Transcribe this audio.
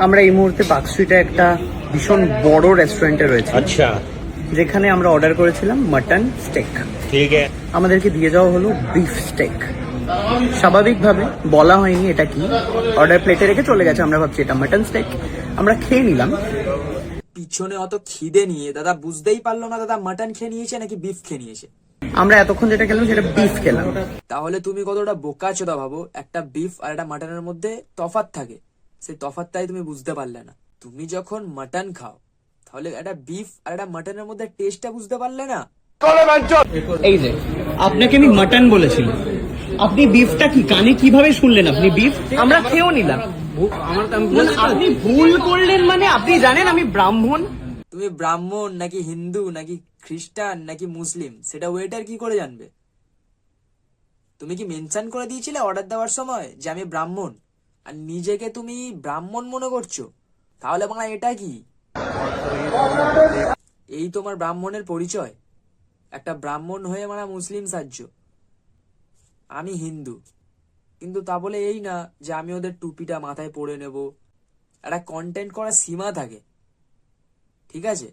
আমরা এই মুহূর্তে পার্ক স্ট্রিটে একটা ভীষণ বড় রেস্টুরেন্টে রয়েছে, अच्छा যেখানে আমরা অর্ডার করেছিলাম মাটন স্টেক। ठीक है। আমাদেরকে দিয়ে যাওয়া হলো বিফ স্টেক। স্বাভাবিকভাবে বলা হয়নি এটা কি, অর্ডার প্লেটে রেখে চলে গেছে। আমরা ভাবছি এটা মাটন স্টেক, আমরা খেয়ে নিলাম। পিছনে অত খিদে নিয়ে দাদা বুঝতেই পারলো না দাদা মাটন খেয়ে নিয়েছে নাকি বিফ খেয়ে নিয়েছে। আমরা এতক্ষণ যেটা খেলাম সেটা বিফ খেলাম। তাহলে তুমি কতটা বোকাচোদা ভাবো, একটা বিফ আর একটা মাটনের মধ্যে তফাৎ থাকে, সেই তফাৎটাই তুমি বুঝতে পারলে না। তুমি যখন মাটন খাও তাহলে একটা বিফ আর একটা মাটনের মধ্যে টেস্টটা বুঝতে পারলে না। এই যে আপনাকে আমি মাটন বলেছিলাম, আপনি বিফটা কি কানে কিভাবে শুনলেন? আপনি বিফ আমরা খেয়েও নিলাম। আপনি ভুল করলেন মানে আপনি জানেন আমি ব্রাহ্মণ। তুমি ব্রাহ্মণ নাকি হিন্দু নাকি খ্রিস্টান নাকি মুসলিম সেটা ওয়েটার কি করে জানবে? তুমি কি মেনশন করে দিয়েছিলে অর্ডার দেওয়ার সময় যে আমি ব্রাহ্মণ, আর নিজেকে তুমি ব্রাহ্মণ মনে করছো? তাহলে বাংলা এটা কি? এই তোমার ব্রাহ্মণের পরিচয়? একটা ব্রাহ্মণ হয়ে মানে মুসলিম সাজ্য, আমি হিন্দু, কিন্তু তা বলে এই না যে আমি ওদের টুপিটা মাথায় পরে নেব। একটা কন্টেন্ট করার সীমা থাকে, ঠিক আছে?